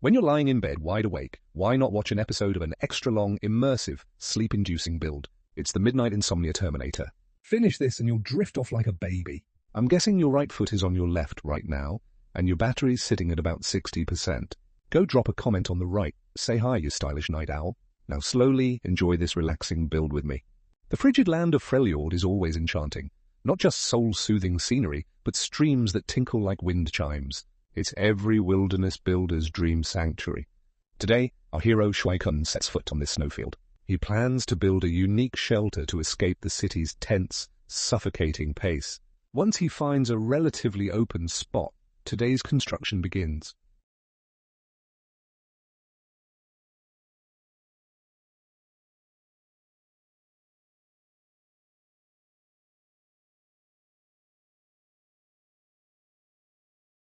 When you're lying in bed wide awake, why not watch an episode of an extra-long, immersive, sleep-inducing build? It's the Midnight Insomnia Terminator. Finish this and you'll drift off like a baby. I'm guessing your right foot is on your left right now, and your battery's sitting at about 60%. Go drop a comment on the right. Say hi, you stylish night owl. Now slowly enjoy this relaxing build with me. The frigid land of Freljord is always enchanting. Not just soul-soothing scenery, but streams that tinkle like wind chimes. It's every wilderness builder's dream sanctuary. Today, our hero Shuai-kun sets foot on this snowfield. He plans to build a unique shelter to escape the city's tense, suffocating pace. Once he finds a relatively open spot, today's construction begins.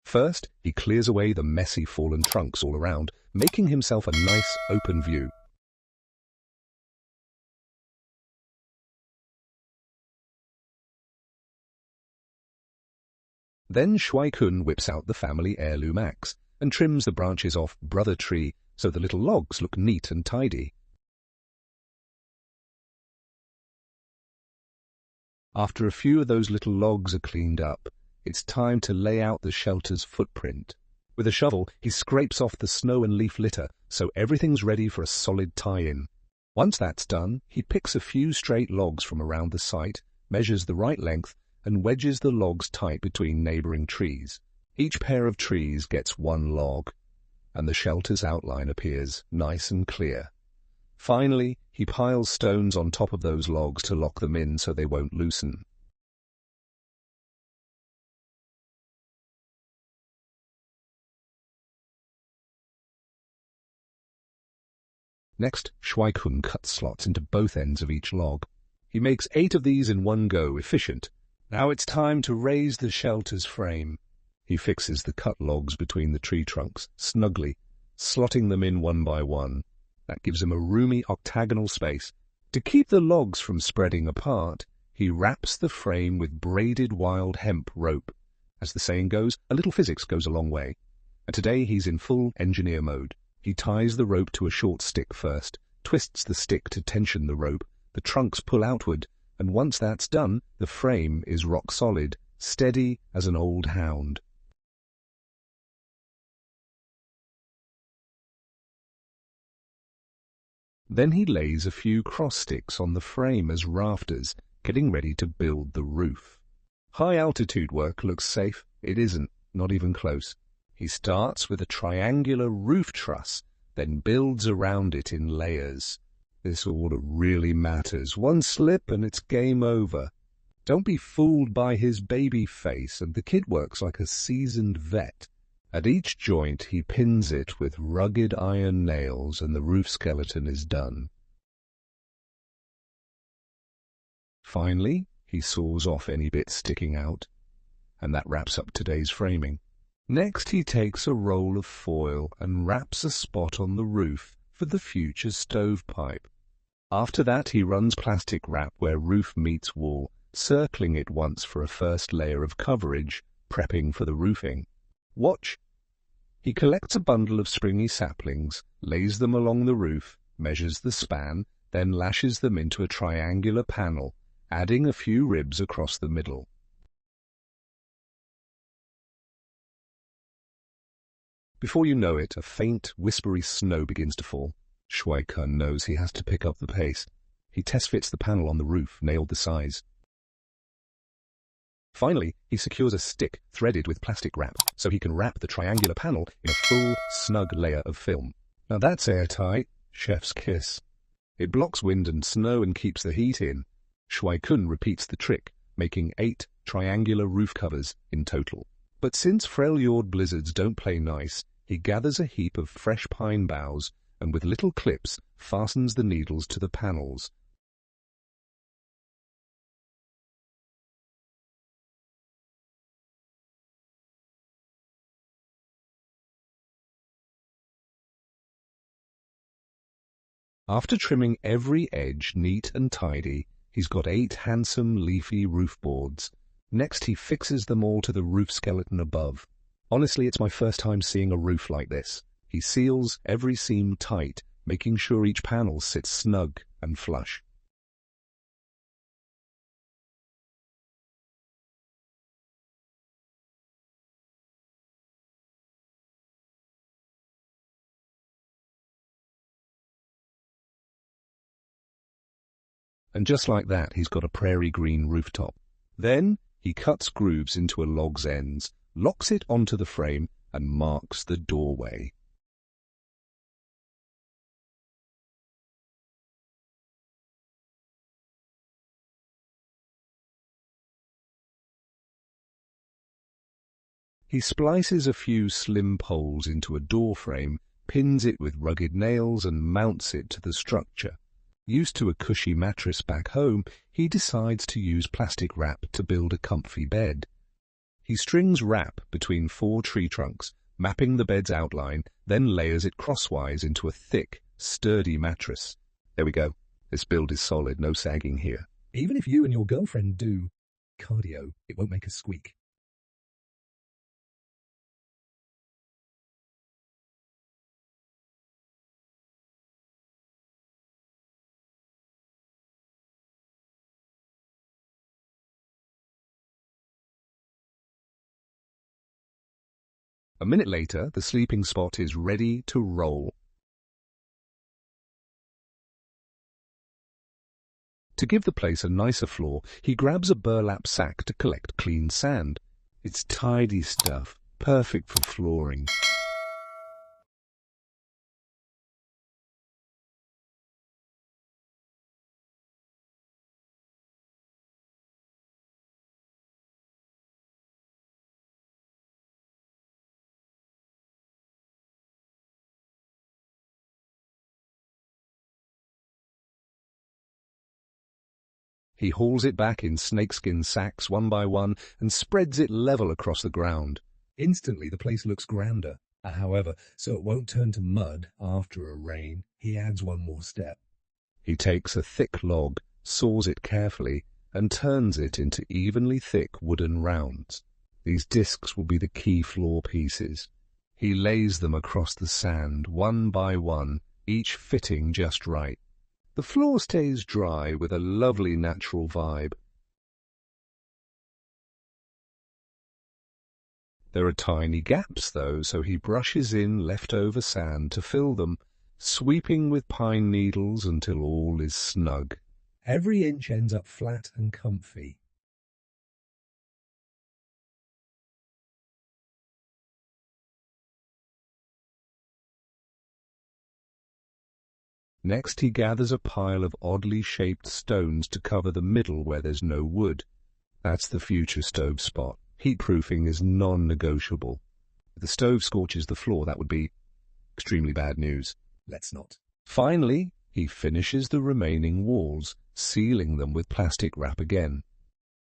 First, he clears away the messy fallen trunks all around, making himself a nice open view. Then Shuai-kun whips out the family heirloom axe and trims the branches off Brother Tree so the little logs look neat and tidy. After a few of those little logs are cleaned up, it's time to lay out the shelter's footprint. With a shovel, he scrapes off the snow and leaf litter so everything's ready for a solid tie-in. Once that's done, he picks a few straight logs from around the site, measures the right length, and wedges the logs tight between neighboring trees. Each pair of trees gets one log, and the shelter's outline appears nice and clear. Finally, he piles stones on top of those logs to lock them in so they won't loosen. Next, Shuai-kun cuts slots into both ends of each log. He makes 8 of these in one go, efficient. Now it's time to raise the shelter's frame. He fixes the cut logs between the tree trunks, snugly, slotting them in one by one. That gives him a roomy octagonal space. To keep the logs from spreading apart, he wraps the frame with braided wild hemp rope. As the saying goes, a little physics goes a long way. And today he's in full engineer mode. He ties the rope to a short stick first, twists the stick to tension the rope, the trunks pull outward, and once that's done, the frame is rock solid, steady as an old hound. Then he lays a few cross sticks on the frame as rafters, getting ready to build the roof. High-altitude work looks safe. It isn't, not even close. He starts with a triangular roof truss, then builds around it in layers. This order really matters. One slip and it's game over. Don't be fooled by his baby face, and the kid works like a seasoned vet. At each joint he pins it with rugged iron nails and the roof skeleton is done. Finally, he saws off any bits sticking out, and that wraps up today's framing. Next he takes a roll of foil and wraps a spot on the roof for the future stovepipe. After that he runs plastic wrap where roof meets wall, circling it once for a first layer of coverage, prepping for the roofing. Watch. He collects a bundle of springy saplings, lays them along the roof, measures the span, then lashes them into a triangular panel, adding a few ribs across the middle. Before you know it, a faint, whispery snow begins to fall. Shuai-kun knows he has to pick up the pace. He test-fits the panel on the roof, nailed the size. Finally, he secures a stick threaded with plastic wrap, so he can wrap the triangular panel in a full, snug layer of film. Now that's airtight. Chef's kiss. It blocks wind and snow and keeps the heat in. Shuai-kun repeats the trick, making 8 triangular roof covers in total. But since Freljord blizzards don't play nice, he gathers a heap of fresh pine boughs and with little clips fastens the needles to the panels. After trimming every edge neat and tidy, he's got 8 handsome leafy roof boards. Next he fixes them all to the roof skeleton above. Honestly, it's my first time seeing a roof like this. He seals every seam tight, making sure each panel sits snug and flush. And just like that, he's got a prairie green rooftop. Then he cuts grooves into a log's ends, locks it onto the frame, and marks the doorway. He splices a few slim poles into a door frame, pins it with rugged nails, and mounts it to the structure. Used to a cushy mattress back home, he decides to use plastic wrap to build a comfy bed. He strings wrap between 4 tree trunks, mapping the bed's outline, then layers it crosswise into a thick, sturdy mattress. There we go. This build is solid, no sagging here. Even if you and your girlfriend do cardio, it won't make a squeak. A minute later, the sleeping spot is ready to roll. To give the place a nicer floor, he grabs a burlap sack to collect clean sand. It's tidy stuff, perfect for flooring. He hauls it back in snakeskin sacks one by one and spreads it level across the ground. Instantly, the place looks grander. However, so it won't turn to mud after a rain, he adds one more step. He takes a thick log, saws it carefully, and turns it into evenly thick wooden rounds. These discs will be the key floor pieces. He lays them across the sand, one by one, each fitting just right. The floor stays dry with a lovely natural vibe. There are tiny gaps, though, so he brushes in leftover sand to fill them, sweeping with pine needles until all is snug. Every inch ends up flat and comfy. Next he gathers a pile of oddly shaped stones to cover the middle where there's no wood. That's the future stove spot. Heatproofing is non-negotiable. If the stove scorches the floor, that would be extremely bad news. Let's not. Finally, he finishes the remaining walls, sealing them with plastic wrap again.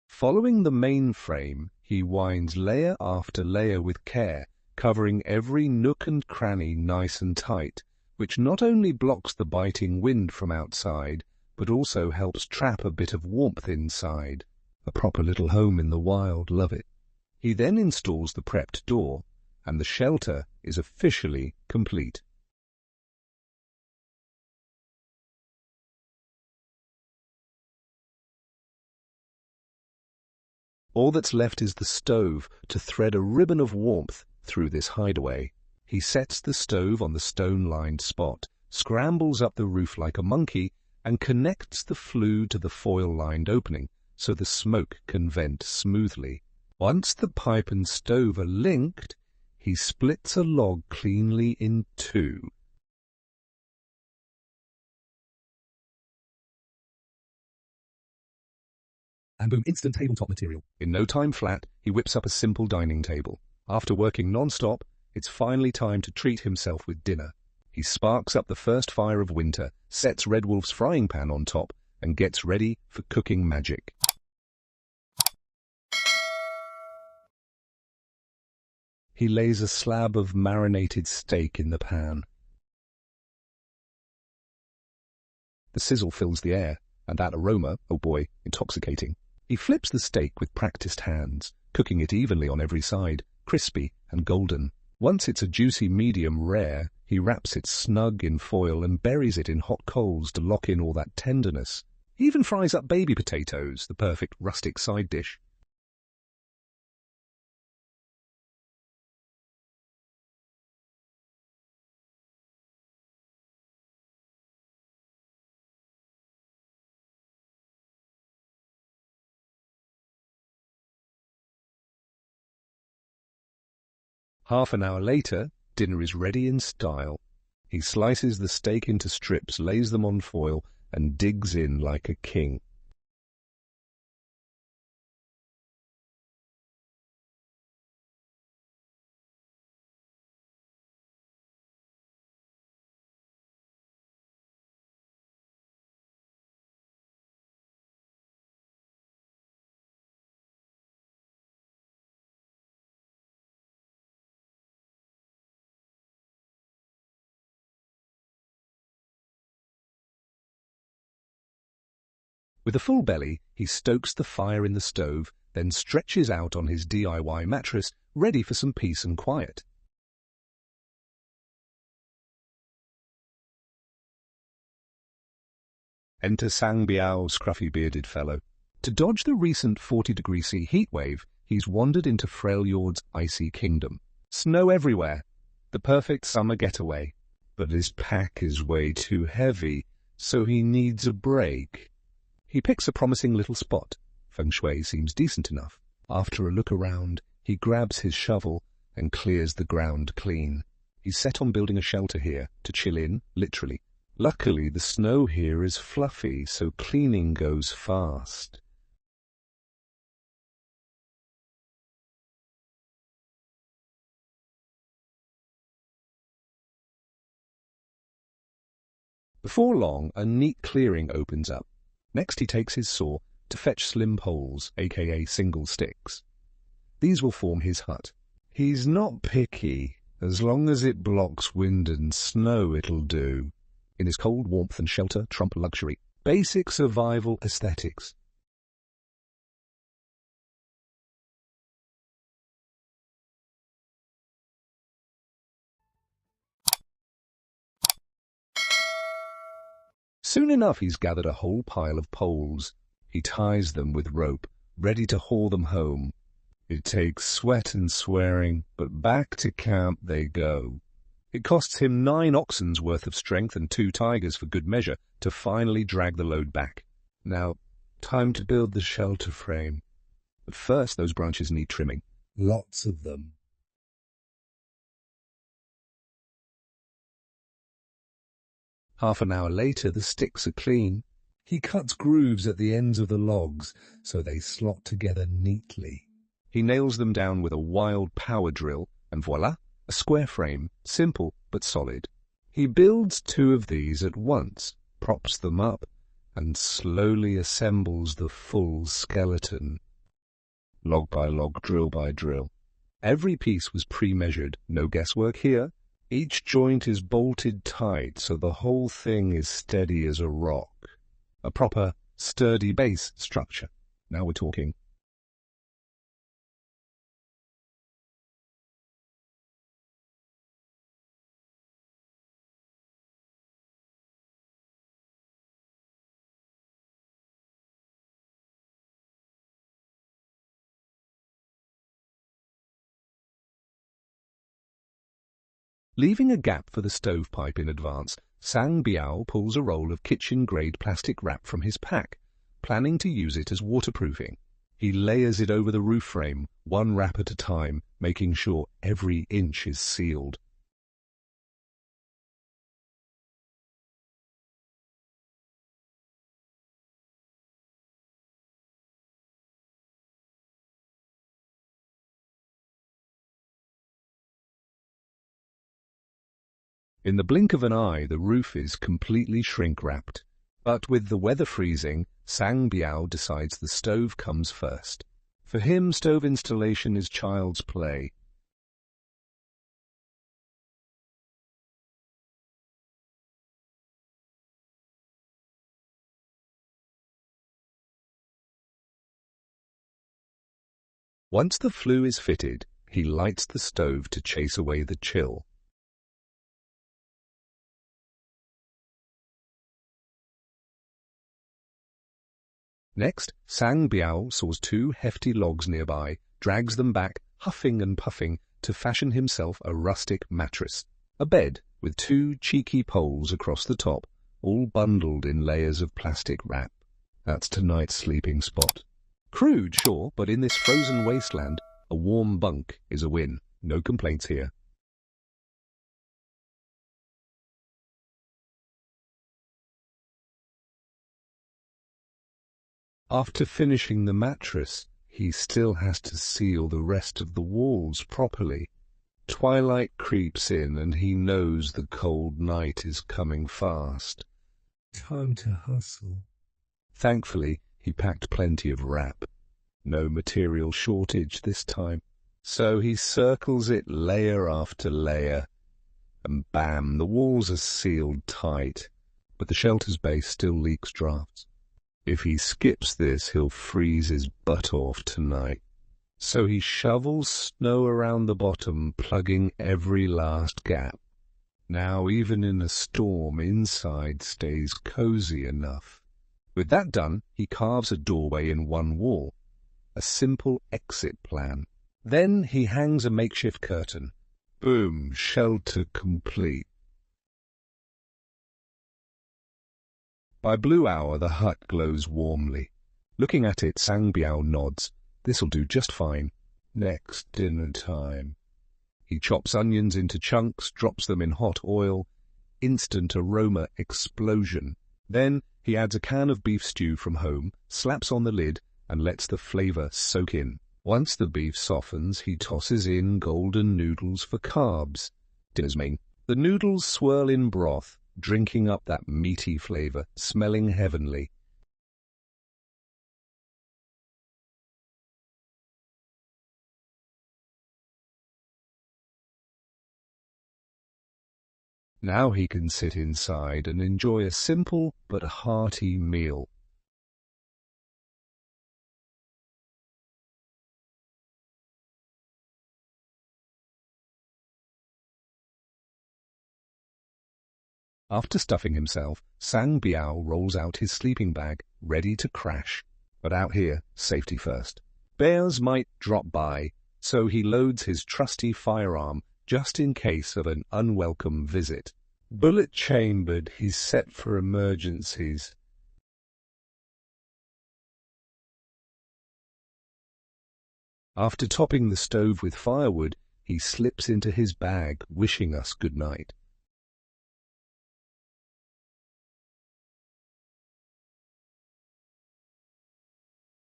Following the main frame, he winds layer after layer with care, covering every nook and cranny nice and tight, which not only blocks the biting wind from outside, but also helps trap a bit of warmth inside. A proper little home in the wild, love it. He then installs the prepped door, and the shelter is officially complete. All that's left is the stove to thread a ribbon of warmth through this hideaway. He sets the stove on the stone-lined spot, scrambles up the roof like a monkey, and connects the flue to the foil-lined opening so the smoke can vent smoothly. Once the pipe and stove are linked, he splits a log cleanly in 2. And boom, instant tabletop material. In no time flat, he whips up a simple dining table. After working non-stop, it's finally time to treat himself with dinner. He sparks up the first fire of winter, sets Red Wolf's frying pan on top, and gets ready for cooking magic. He lays a slab of marinated steak in the pan. The sizzle fills the air, and that aroma, oh boy, intoxicating. He flips the steak with practiced hands, cooking it evenly on every side, crispy and golden. Once it's a juicy medium rare, he wraps it snug in foil and buries it in hot coals to lock in all that tenderness. He even fries up baby potatoes, the perfect rustic side dish. Half an hour later, dinner is ready in style. He slices the steak into strips, lays them on foil, and digs in like a king. With a full belly, he stokes the fire in the stove, then stretches out on his DIY mattress, ready for some peace and quiet. Enter Sang Biao, scruffy bearded fellow. To dodge the recent 40-degree C heatwave, he's wandered into Freljord's icy kingdom. Snow everywhere, the perfect summer getaway. But his pack is way too heavy, so he needs a break. He picks a promising little spot. Feng shui seems decent enough. After a look around, he grabs his shovel and clears the ground clean. He's set on building a shelter here, to chill in, literally. Luckily, the snow here is fluffy, so cleaning goes fast. Before long, a neat clearing opens up. Next he takes his saw to fetch slim poles, aka single sticks. These will form his hut. He's not picky. As long as it blocks wind and snow, it'll do. In his cold warmth and shelter trump luxury. Basic survival aesthetics. Soon enough he's gathered a whole pile of poles. He ties them with rope, ready to haul them home. It takes sweat and swearing, but back to camp they go. It costs him 9 oxen's worth of strength and 2 tigers for good measure to finally drag the load back. Now, time to build the shelter frame. But first those branches need trimming. Lots of them. Half an hour later, the sticks are clean. He cuts grooves at the ends of the logs so they slot together neatly. He nails them down with a wild power drill, and voila, a square frame, simple but solid. He builds 2 of these at once, props them up, and slowly assembles the full skeleton. Log by log, drill by drill. Every piece was pre-measured, no guesswork here. Each joint is bolted tight so the whole thing is steady as a rock. A proper, sturdy base structure. Now we're talking. Leaving a gap for the stovepipe in advance, Sang Biao pulls a roll of kitchen-grade plastic wrap from his pack, planning to use it as waterproofing. He layers it over the roof frame, 1 wrap at a time, making sure every inch is sealed. In the blink of an eye, the roof is completely shrink-wrapped. But with the weather freezing, Sang Biao decides the stove comes first. For him, stove installation is child's play. Once the flue is fitted, He lights the stove to chase away the chill. Next, Sang Biao saws 2 hefty logs nearby, drags them back, huffing and puffing, to fashion himself a rustic mattress. A bed with 2 cheeky poles across the top, all bundled in layers of plastic wrap. That's tonight's sleeping spot. Crude, sure, but in this frozen wasteland, a warm bunk is a win. No complaints here. After finishing the mattress, he still has to seal the rest of the walls properly. Twilight creeps in and he knows the cold night is coming fast. Time to hustle. Thankfully, he packed plenty of wrap. No material shortage this time. So he circles it layer after layer. And bam, the walls are sealed tight. But the shelter's base still leaks drafts. If he skips this, he'll freeze his butt off tonight. So he shovels snow around the bottom, plugging every last gap. Now, even in a storm, inside stays cozy enough. With that done, he carves a doorway in one wall. A simple exit plan. Then he hangs a makeshift curtain. Boom, shelter complete. By blue hour, the hut glows warmly. Looking at it, Sang Biao nods. This'll do just fine. Next dinner time. He chops onions into chunks, drops them in hot oil. Instant aroma explosion. Then he adds a can of beef stew from home, slaps on the lid, and lets the flavor soak in. Once the beef softens, he tosses in golden noodles for carbs. Dinner's main. The noodles swirl in broth, drinking up that meaty flavor, smelling heavenly. Now he can sit inside and enjoy a simple but hearty meal. After stuffing himself, Sang Biao rolls out his sleeping bag, ready to crash. But out here, safety first. Bears might drop by, so he loads his trusty firearm just in case of an unwelcome visit. Bullet-chambered, he's set for emergencies. After topping the stove with firewood, he slips into his bag, wishing us good night.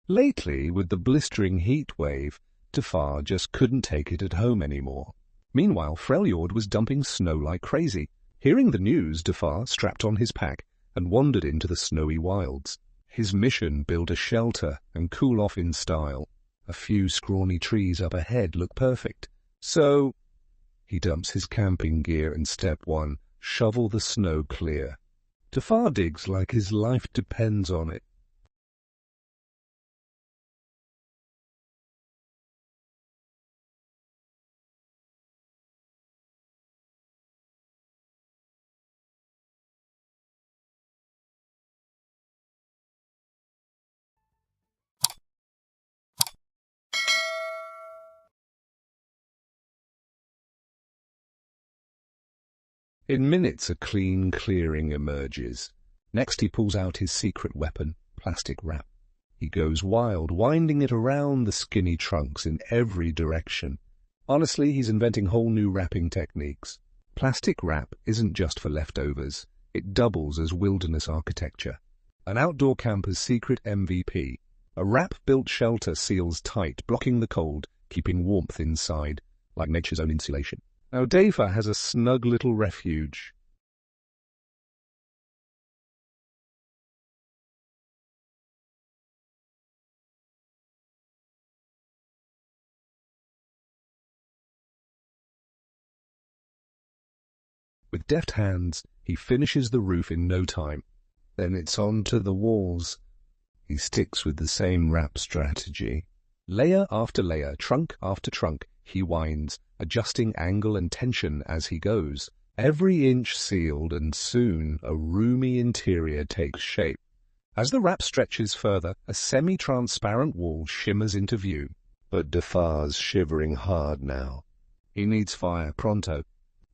Lately, with the blistering heat wave, Jafar just couldn't take it at home anymore. Meanwhile, Freljord was dumping snow like crazy. Hearing the news, Jafar strapped on his pack and wandered into the snowy wilds. His mission: build a shelter and cool off in style. A few scrawny trees up ahead look perfect. So he dumps his camping gear and step 1, shovel the snow clear. Jafar digs like his life depends on it. In minutes, a clean clearing emerges. Next, he pulls out his secret weapon, plastic wrap. He goes wild, winding it around the skinny trunks in every direction. Honestly, he's inventing whole new wrapping techniques. Plastic wrap isn't just for leftovers. It doubles as wilderness architecture. An outdoor camper's secret MVP. A wrap-built shelter seals tight, blocking the cold, keeping warmth inside, like nature's own insulation. Now Dafa has a snug little refuge. With deft hands, he finishes the roof in no time. Then it's on to the walls. He sticks with the same wrap strategy. Layer after layer, trunk after trunk, He winds, adjusting angle and tension as he goes. Every inch sealed, and soon a roomy interior takes shape. As the wrap stretches further, a semi-transparent wall shimmers into view. But Defar's shivering hard now. He needs fire, pronto.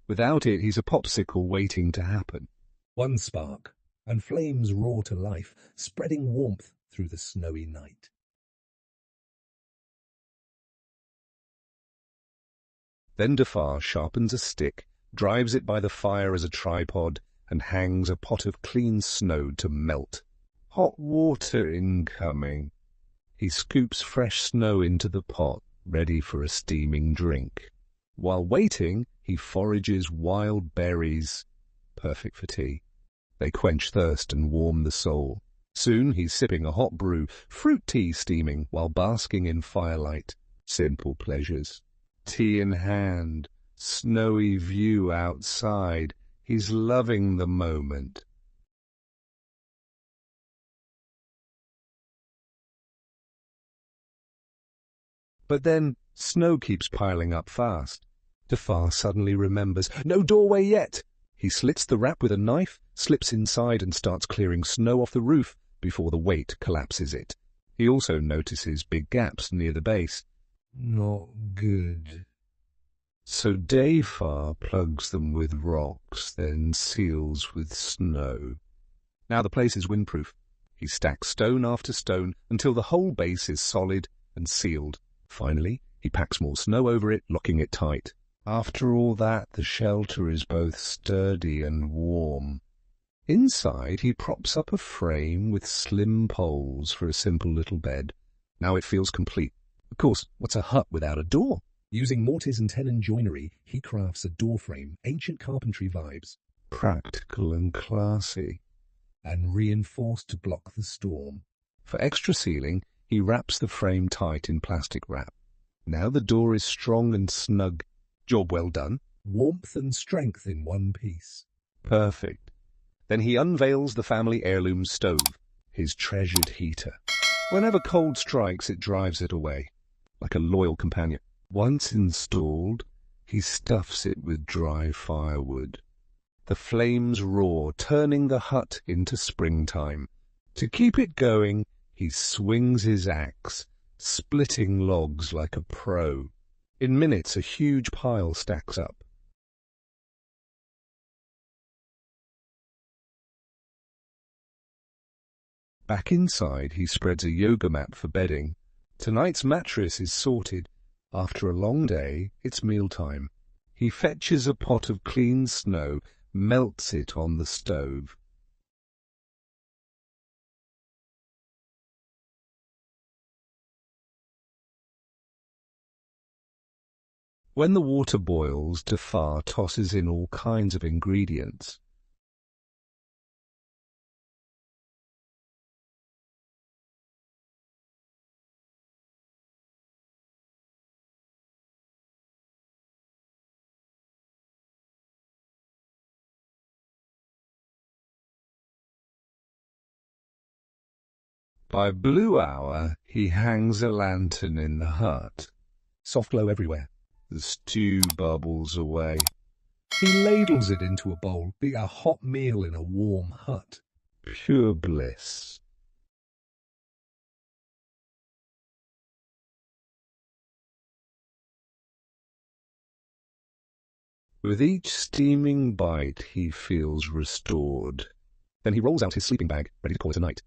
Without it, he's a popsicle waiting to happen. One spark, and flames roar to life, spreading warmth through the snowy night. Then Defar sharpens a stick, drives it by the fire as a tripod, and hangs a pot of clean snow to melt. Hot water incoming. He scoops fresh snow into the pot, ready for a steaming drink. While waiting, he forages wild berries, perfect for tea. They quench thirst and warm the soul. Soon he's sipping a hot brew, fruit tea steaming, while basking in firelight. Simple pleasures. Tea in hand, snowy view outside. He's loving the moment. But then snow keeps piling up fast. Defar suddenly remembers, no doorway yet! He slits the wrap with a knife, slips inside and starts clearing snow off the roof before the weight collapses it. He also notices big gaps near the base. Not good. So Defar plugs them with rocks, then seals with snow. Now the place is windproof. He stacks stone after stone until the whole base is solid and sealed. Finally, he packs more snow over it, locking it tight. After all that, the shelter is both sturdy and warm. Inside, he props up a frame with slim poles for a simple little bed. Now it feels complete. Of course, what's a hut without a door? Using mortise and tenon joinery, he crafts a door frame, ancient carpentry vibes. Practical and classy. And reinforced to block the storm. For extra sealing, he wraps the frame tight in plastic wrap. Now the door is strong and snug. Job well done. Warmth and strength in one piece. Perfect. Then he unveils the family heirloom stove, his treasured heater. Whenever cold strikes, it drives it away, like a loyal companion. Once installed, he stuffs it with dry firewood. The flames roar, turning the hut into springtime. To keep it going, he swings his axe, splitting logs like a pro. In minutes, a huge pile stacks up. Back inside, he spreads a yoga mat for bedding. Tonight's mattress is sorted. After a long day, it's mealtime. He fetches a pot of clean snow, melts it on the stove. When the water boils, Defar tosses in all kinds of ingredients. By blue hour, he hangs a lantern in the hut. Soft glow everywhere. The stew bubbles away. He ladles it into a bowl, being a hot meal in a warm hut. Pure bliss. With each steaming bite, he feels restored. Then he rolls out his sleeping bag, ready to call it a night.